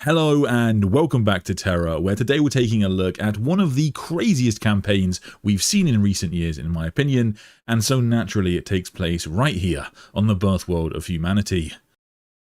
Hello and welcome back to Terra, where today we're taking a look at one of the craziest campaigns we've seen in recent years in my opinion, and so naturally it takes place right here on the birth world of humanity.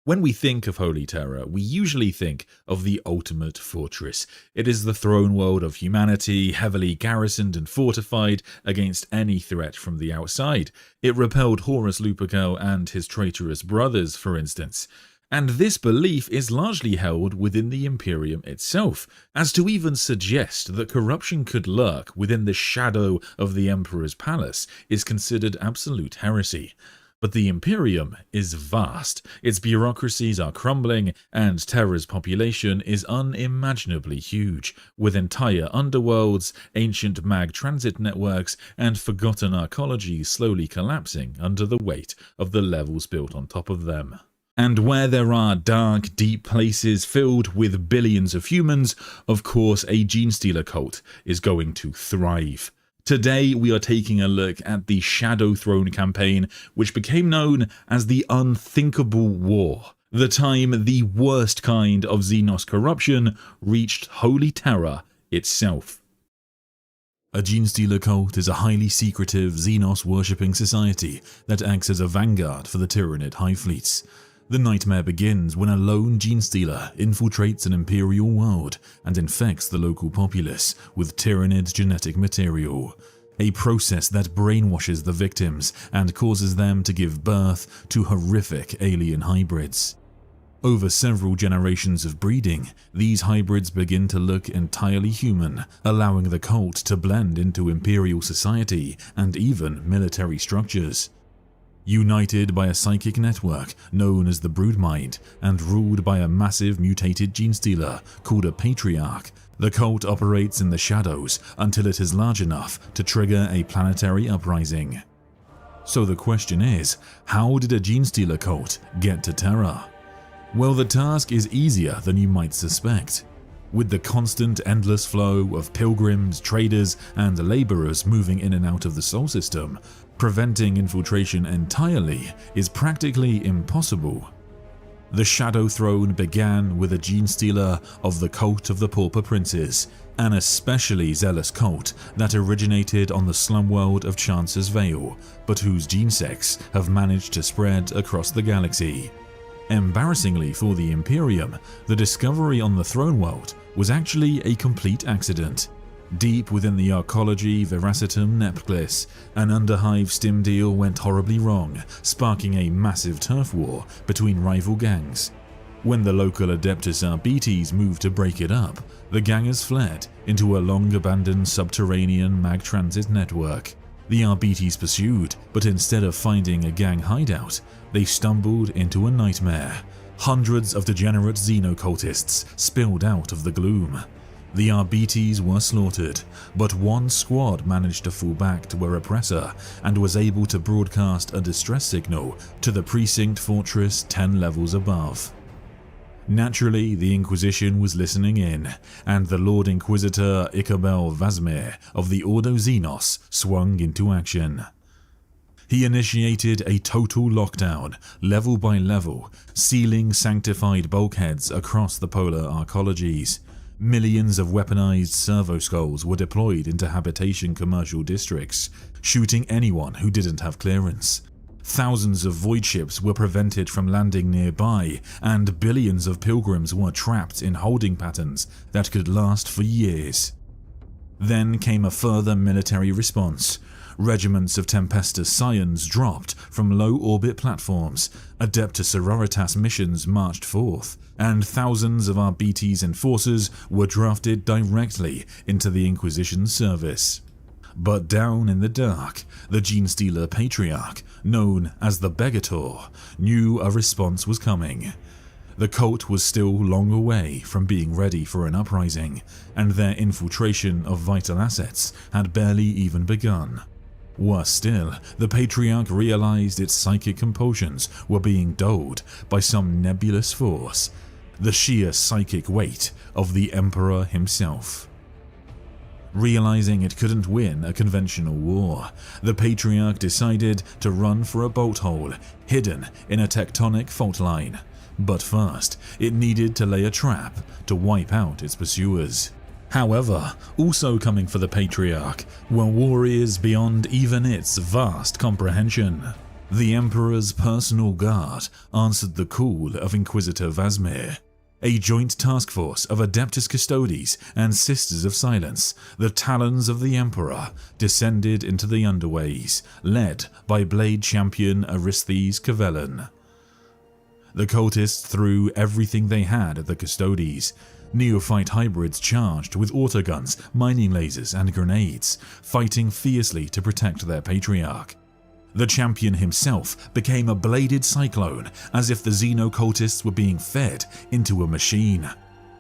When we think of Holy Terra, we usually think of the ultimate fortress. It is the throne world of humanity, heavily garrisoned and fortified against any threat from the outside. It repelled Horus Lupercal and his traitorous brothers, for instance. And this belief is largely held within the Imperium itself, as to even suggest that corruption could lurk within the shadow of the Emperor's palace is considered absolute heresy. But the Imperium is vast, its bureaucracies are crumbling, and Terra's population is unimaginably huge, with entire underworlds, ancient mag transit networks, and forgotten arcologies slowly collapsing under the weight of the levels built on top of them. And where there are dark, deep places filled with billions of humans, of course a Genestealer Cult is going to thrive. Today we are taking a look at the Shadow Throne campaign, which became known as the Unthinkable War, the time the worst kind of Xenos corruption reached Holy Terra itself. A Genestealer Cult is a highly secretive Xenos worshipping society that acts as a vanguard for the Tyranid high fleets. The nightmare begins when a lone Genestealer infiltrates an Imperial world and infects the local populace with Tyranid genetic material, a process that brainwashes the victims and causes them to give birth to horrific alien hybrids. Over several generations of breeding, these hybrids begin to look entirely human, allowing the cult to blend into Imperial society and even military structures. United by a psychic network known as the Broodmind and ruled by a massive mutated Genestealer called a Patriarch, the cult operates in the shadows until it is large enough to trigger a planetary uprising. So the question is, how did a Genestealer cult get to Terra? Well, the task is easier than you might suspect. With the constant endless flow of pilgrims, traders, and laborers moving in and out of the Sol system, preventing infiltration entirely is practically impossible. The Shadow Throne began with a Genestealer of the cult of the Pauper Princes, an especially zealous cult that originated on the slum world of Chance's Vale, but whose genesects have managed to spread across the galaxy. Embarrassingly for the Imperium, the discovery on the throne world was actually a complete accident. Deep within the arcology Veracitum Nepglis, an underhive stim deal went horribly wrong, sparking a massive turf war between rival gangs. When the local Adeptus Arcologies moved to break it up, the gangers fled into a long-abandoned subterranean mag transit network. The Arcologies pursued, but instead of finding a gang hideout, they stumbled into a nightmare. Hundreds of degenerate xenocultists spilled out of the gloom. The Arcologies were slaughtered, but one squad managed to fall back to their oppressor and was able to broadcast a distress signal to the precinct fortress 10 levels above. Naturally, the Inquisition was listening in, and the Lord Inquisitor Ichabel Vazmir of the Ordo Xenos swung into action. He initiated a total lockdown, level by level, sealing sanctified bulkheads across the polar arcologies. Millions of weaponized servo skulls were deployed into habitation commercial districts, shooting anyone who didn't have clearance. Thousands of void ships were prevented from landing nearby, and billions of pilgrims were trapped in holding patterns that could last for years. Then came a further military response. Regiments of Tempestus Scions dropped from low-orbit platforms, Adeptus Sororitas missions marched forth, and thousands of Arcologies enforcers were drafted directly into the Inquisition's service. But down in the dark, the Genestealer Patriarch, known as the Begator, knew a response was coming. The cult was still long away from being ready for an uprising, and their infiltration of vital assets had barely even begun. Worse still, the Patriarch realized its psychic compulsions were being dulled by some nebulous force, the sheer psychic weight of the Emperor himself. Realizing it couldn't win a conventional war, the Patriarch decided to run for a bolt hole hidden in a tectonic fault line. But first, it needed to lay a trap to wipe out its pursuers. However, also coming for the Patriarch were warriors beyond even its vast comprehension. The Emperor's personal guard answered the call of Inquisitor Vasmir. A joint task force of Adeptus Custodes and Sisters of Silence, the talons of the Emperor, descended into the underways, led by Blade Champion Aristes Cavellin. The cultists threw everything they had at the Custodes. Neophyte hybrids charged with autoguns, mining lasers and grenades, fighting fiercely to protect their Patriarch. The champion himself became a bladed cyclone, as if the Xenocultists were being fed into a machine.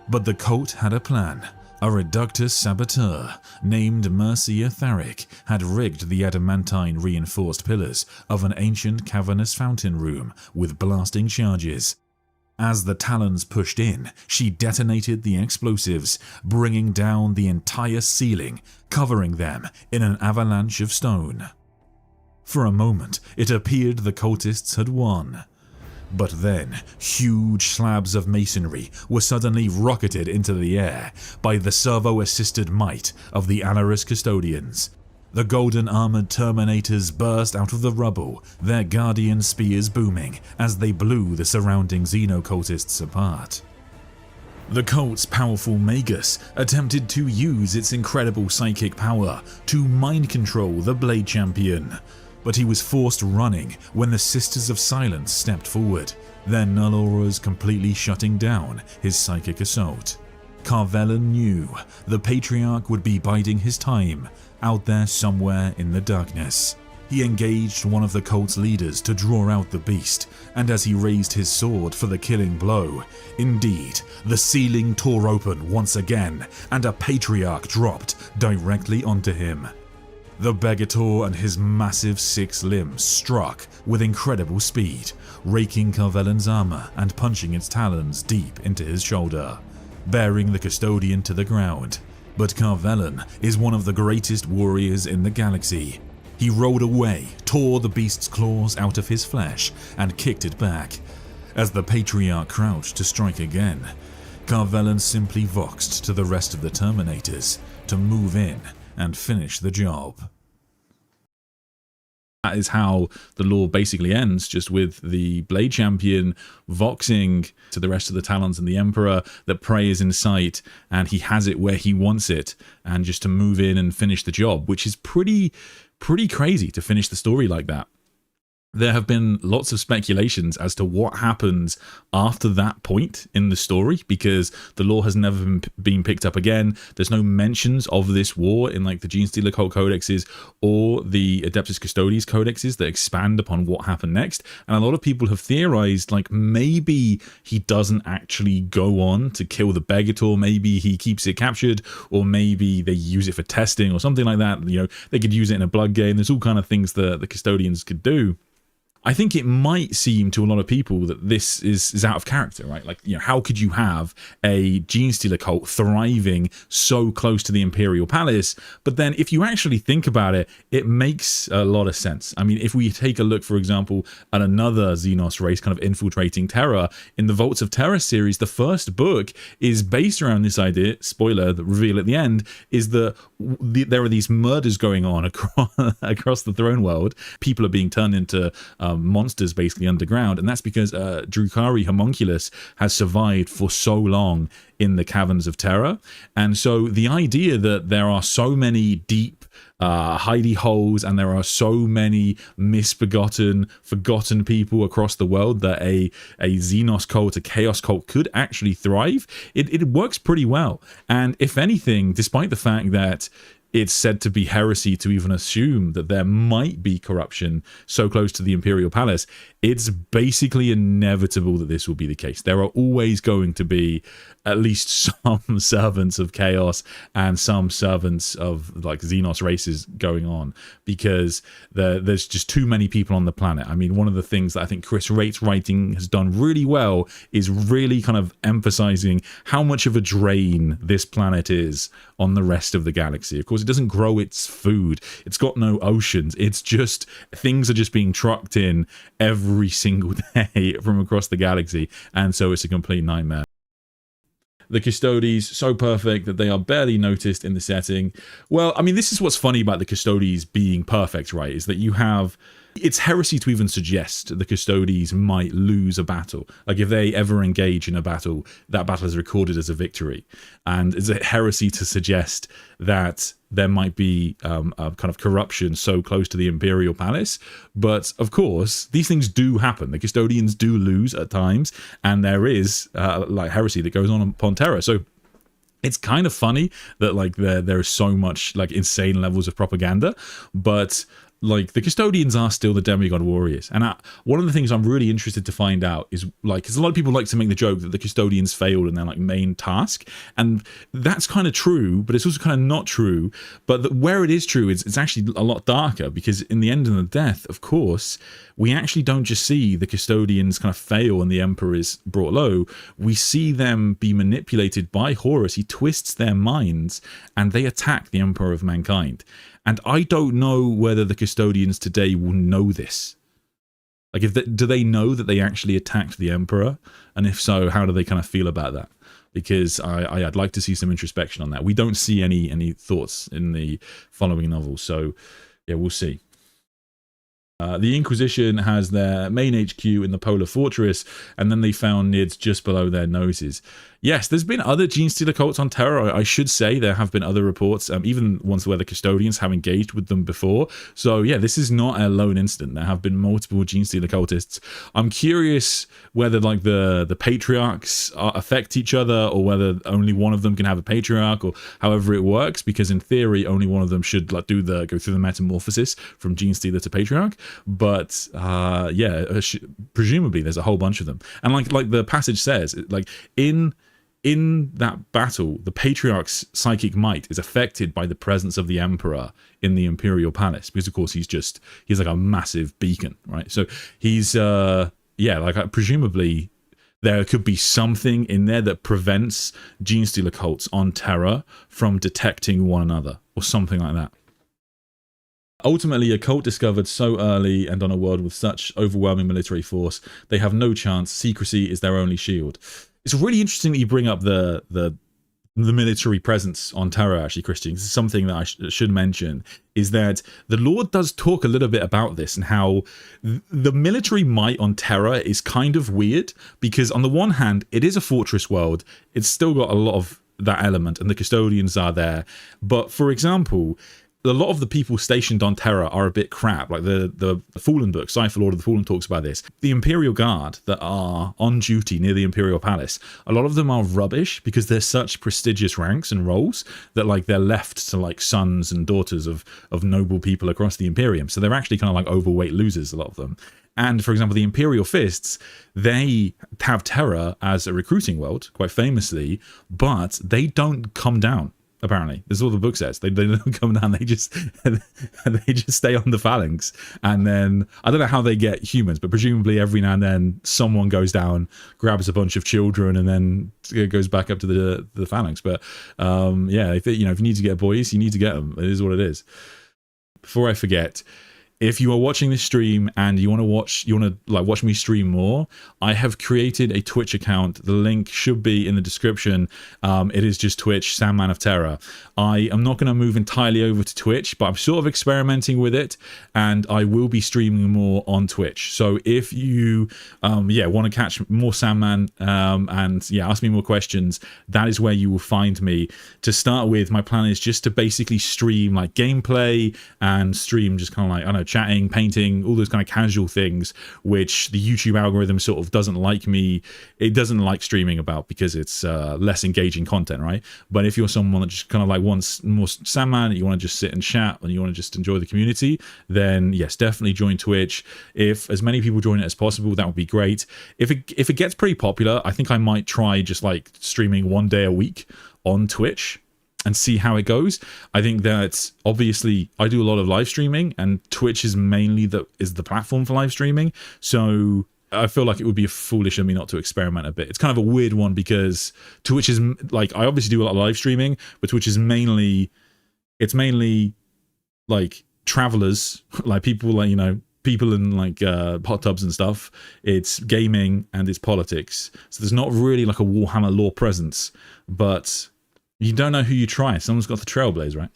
But the cult had a plan. A reductus saboteur named Mercia Tharic had rigged the adamantine reinforced pillars of an ancient cavernous fountain room with blasting charges. As the Talons pushed in, she detonated the explosives, bringing down the entire ceiling, covering them in an avalanche of stone. For a moment, it appeared the cultists had won. But then, huge slabs of masonry were suddenly rocketed into the air by the servo-assisted might of the Alaris Custodians. The golden-armored Terminators burst out of the rubble, their guardian spears booming as they blew the surrounding Xenocultists apart. The cult's powerful Magus attempted to use its incredible psychic power to mind control the Blade Champion, but he was forced running when the Sisters of Silence stepped forward, their null auras completely shutting down his psychic assault. Carvellin knew the Patriarch would be biding his time out there somewhere in the darkness. He engaged one of the cult's leaders to draw out the beast, and as he raised his sword for the killing blow, indeed, the ceiling tore open once again, and a Patriarch dropped directly onto him. The Begator and his massive 6 limbs struck with incredible speed, raking Carvellin's armor and punching its talons deep into his shoulder, bearing the custodian to the ground. But Carvellin is one of the greatest warriors in the galaxy. He rolled away, tore the beast's claws out of his flesh, and kicked it back. As the Patriarch crouched to strike again, Carvellin simply voxed to the rest of the Terminators to move in and finish the job. That is how the lore basically ends, just with the Blade Champion voxing to the rest of the Talons and the Emperor that prey is in sight, and he has it where he wants it, and just to move in and finish the job, which is pretty crazy to finish the story like that. There have been lots of speculations as to what happens after that point in the story, because the lore has never been picked up again. There's no mentions of this war in like the Genestealer Cult codexes or the Adeptus Custodes codexes that expand upon what happened next. And a lot of people have theorized like maybe he doesn't actually go on to kill the Begator, maybe he keeps it captured, or maybe they use it for testing or something like that. You know, they could use it in a blood game. There's all kind of things that the Custodians could do. I think it might seem to a lot of people that this is out of character, right? Like, you know, how could you have a Genestealer cult thriving so close to the Imperial Palace? But then if you actually think about it, it makes a lot of sense. I mean, if we take a look, for example, at another Xenos race kind of infiltrating Terra, in the Vaults of Terra series, the first book is based around this idea, spoiler, the reveal at the end, is that there are these murders going on across the throne world. People are being turned into monsters basically underground, and that's because Drukhari Homunculus has survived for so long in the caverns of Terra. And so the idea that there are so many deep hidey holes and there are so many misbegotten, forgotten people across the world that a Xenos cult, a Chaos cult could actually thrive, it works pretty well. And if anything, despite the fact that it's said to be heresy to even assume that there might be corruption so close to the Imperial Palace, it's basically inevitable that this will be the case. There are always going to be at least some servants of chaos and some servants of like Xenos races going on, because there's just too many people on the planet. I mean, one of the things that I think Chris Wraith's writing has done really well is really kind of emphasizing how much of a drain this planet is on the rest of the galaxy. Of course, it doesn't grow its food. It's got no oceans. It's just, things are just being trucked in every single day from across the galaxy. And so it's a complete nightmare. The Custodes, so perfect that they are barely noticed in the setting. Well, I mean, this is what's funny about the Custodes being perfect, right? Is that you have... It's heresy to even suggest the Custodes might lose a battle. Like, if they ever engage in a battle, that battle is recorded as a victory. And it's a heresy to suggest that there might be a kind of corruption so close to the Imperial Palace. But, of course, these things do happen. The Custodians do lose at times, and there is, like, heresy that goes on upon Terra. So it's kind of funny that, like, there is so much, like, insane levels of propaganda, but... like, the Custodians are still the demigod warriors. And one of the things I'm really interested to find out is, like, because a lot of people like to make the joke that the Custodians failed in their, like, main task. And that's kind of true, but it's also kind of not true. But where it is true, it's actually a lot darker, because in the end of the death, of course, we actually don't just see the Custodians kind of fail and the Emperor is brought low. We see them be manipulated by Horus. He twists their minds, and they attack the Emperor of Mankind. And I don't know whether the Custodians today will know this. Like, do they know that they actually attacked the Emperor? And if so, how do they kind of feel about that? Because I'd like to see some introspection on that. We don't see any thoughts in the following novels, so yeah, we'll see. The Inquisition has their main HQ in the Polar Fortress, and then they found NIDs just below their noses. Yes, there's been other Genestealer cults on Terra. I should say there have been other reports, even ones where the Custodians have engaged with them before. So yeah, this is not a lone incident. There have been multiple Genestealer cultists. I'm curious whether, like, the patriarchs affect each other, or whether only one of them can have a patriarch, or however it works. Because in theory, only one of them should, like, go through the metamorphosis from Genestealer to patriarch. But yeah, presumably there's a whole bunch of them. And like the passage says, like, in that battle, the Patriarch's psychic might is affected by the presence of the Emperor in the Imperial Palace, because of course he's like a massive beacon, right? So he's yeah, like, presumably there could be something in there that prevents Genestealer cults on Terra from detecting one another, or something like that. Ultimately, a cult discovered so early and on a world with such overwhelming military force, they have no chance. Secrecy is their only shield. It's really interesting that you bring up the military presence on Terra, actually, Christian. This is something that I should mention, is that the Lord does talk a little bit about this, and how the military might on Terra is kind of weird, because on the one hand, it is a fortress world. It's still got a lot of that element, and the Custodians are there. But, for example, a lot of the people stationed on Terra are a bit crap. Like the Fallen book, Cypher Lord of the Fallen, talks about this. The Imperial Guard that are on duty near the Imperial Palace, a lot of them are rubbish, because they're such prestigious ranks and roles that, like, they're left to, like, sons and daughters of noble people across the Imperium. So they're actually kind of like overweight losers, a lot of them. And, for example, the Imperial Fists, they have Terra as a recruiting world, quite famously, but they don't come down. Apparently, this is what the book says. They don't come down. They just stay on the phalanx, and then I don't know how they get humans, but presumably every now and then someone goes down, grabs a bunch of children, and then it goes back up to the phalanx. But yeah, if you need to get boys, you need to get them. It is what it is. Before I forget, if you are watching this stream and you want to watch me stream more, I have created a Twitch account. The link should be in the description. It is just Twitch, Sandman of Terra. I am not going to move entirely over to Twitch, but I'm sort of experimenting with it, and I will be streaming more on Twitch. So if you want to catch more Sandman and ask me more questions, that is where you will find me. To start with, my plan is just to basically stream, like, gameplay, and stream just kind of like, I don't know, chatting, painting, all those kind of casual things, which the YouTube algorithm sort of doesn't like me. It doesn't like streaming about, because it's less engaging content, right? But if you're someone that just kind of like wants more Sandman, you want to just sit and chat, and you want to just enjoy the community, then yes, definitely join Twitch. If as many people join it as possible, that would be great. If it gets pretty popular, I think I might try just like streaming one day a week on Twitch and see how it goes. I think that obviously I do a lot of live streaming, and Twitch is mainly the platform for live streaming. So I feel like it would be foolish of me not to experiment a bit. It's kind of a weird one, because Twitch is like, I obviously do a lot of live streaming, but Twitch is mainly It's mainly like travelers, like people like, you know, people in like hot tubs and stuff. It's gaming and it's politics. So there's not really like a Warhammer lore presence, but you don't know who you try. Someone's got the Trailblaze, right?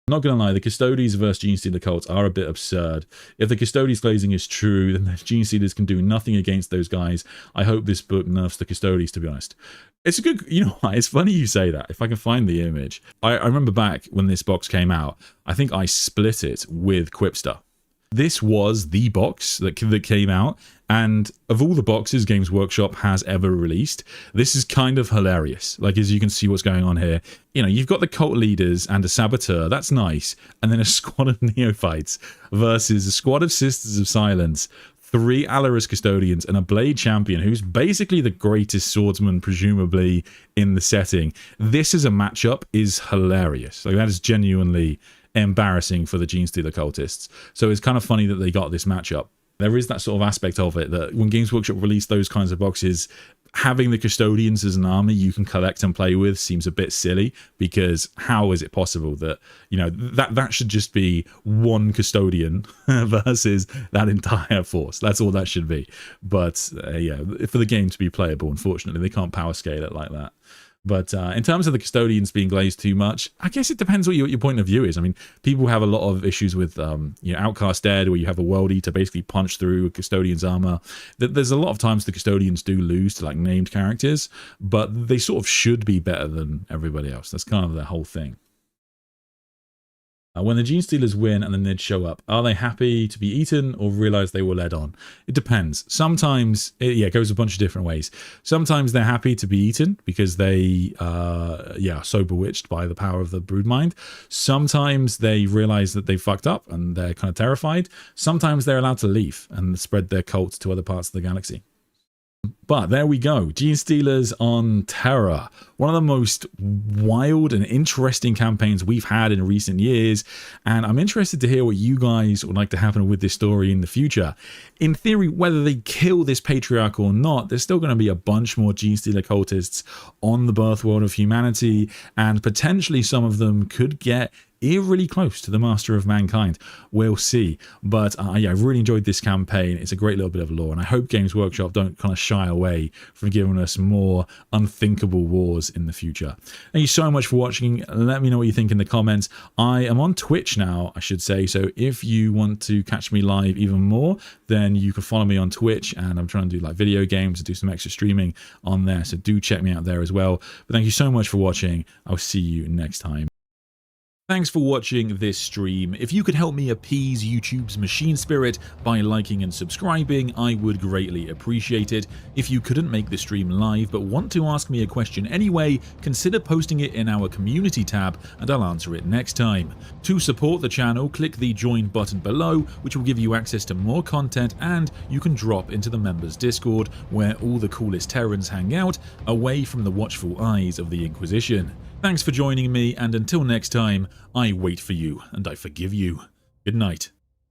I'm not gonna lie, the Custodes versus Genestealer cults are a bit absurd. If the Custodes glazing is true, then the Genestealers can do nothing against those guys. I hope this book nerfs the Custodes, to be honest. It's a good, you know what, it's funny you say that. If I can find the image. I remember back when this box came out, I think I split it with Quipster. This was the box that came out, and of all the boxes Games Workshop has ever released, this is kind of hilarious. Like, as you can see what's going on here, you know, you've got the cult leaders and a saboteur, that's nice, and then a squad of neophytes versus a squad of Sisters of Silence, 3 Alarus Custodians, and a Blade Champion, who's basically the greatest swordsman, presumably, in the setting. This as a matchup is hilarious. Like, that is genuinely embarrassing for the Genestealer cultists. So it's kind of funny that they got this matchup. There is that sort of aspect of it that when Games Workshop released those kinds of boxes, having the Custodians as an army you can collect and play with seems a bit silly, because how is it possible that, you know, that should just be one Custodian versus that entire force. That's all that should be. But yeah, for the game to be playable, unfortunately, they can't power scale it like that. But in terms of the Custodians being glazed too much, I guess it depends what your point of view is. I mean, people have a lot of issues with you know, Outcast Dead, where you have a World Eater basically punch through a Custodian's armor. There's a lot of times the Custodians do lose to like named characters, but they sort of should be better than everybody else. That's kind of the whole thing. When the Genestealers win and the Nids show up, are they happy to be eaten or realize they were led on? It depends. Sometimes, it goes a bunch of different ways. Sometimes they're happy to be eaten because they are so bewitched by the power of the Broodmind. Sometimes they realize that they fucked up and they're kind of terrified. Sometimes they're allowed to leave and spread their cult to other parts of the galaxy. But there we go, Genestealers on Terra, one of the most wild and interesting campaigns we've had in recent years, and I'm interested to hear what you guys would like to happen with this story in the future. In theory, whether they kill this patriarch or not, there's still going to be a bunch more Genestealer cultists on the birth world of humanity, and potentially some of them could get eerily close to the Master of Mankind. We'll see. But yeah, I've really enjoyed this campaign. It's a great little bit of lore, and I hope Games Workshop don't kind of shy away from giving us more unthinkable wars in the future. Thank you so much for watching. Let me know what you think in the comments. I am on Twitch now, I should say, so if you want to catch me live even more, then you can follow me on Twitch, and I'm trying to do like video games and do some extra streaming on there, so do check me out there as well. But thank you so much for watching. I'll see you next time. Thanks for watching this stream. If you could help me appease YouTube's machine spirit by liking and subscribing, I would greatly appreciate it. If you couldn't make the stream live but want to ask me a question anyway, consider posting it in our community tab and I'll answer it next time. To support the channel, click the join button below, which will give you access to more content, and you can drop into the members Discord, where all the coolest Terrans hang out, away from the watchful eyes of the Inquisition. Thanks for joining me, and until next time, I wait for you and I forgive you. Good night.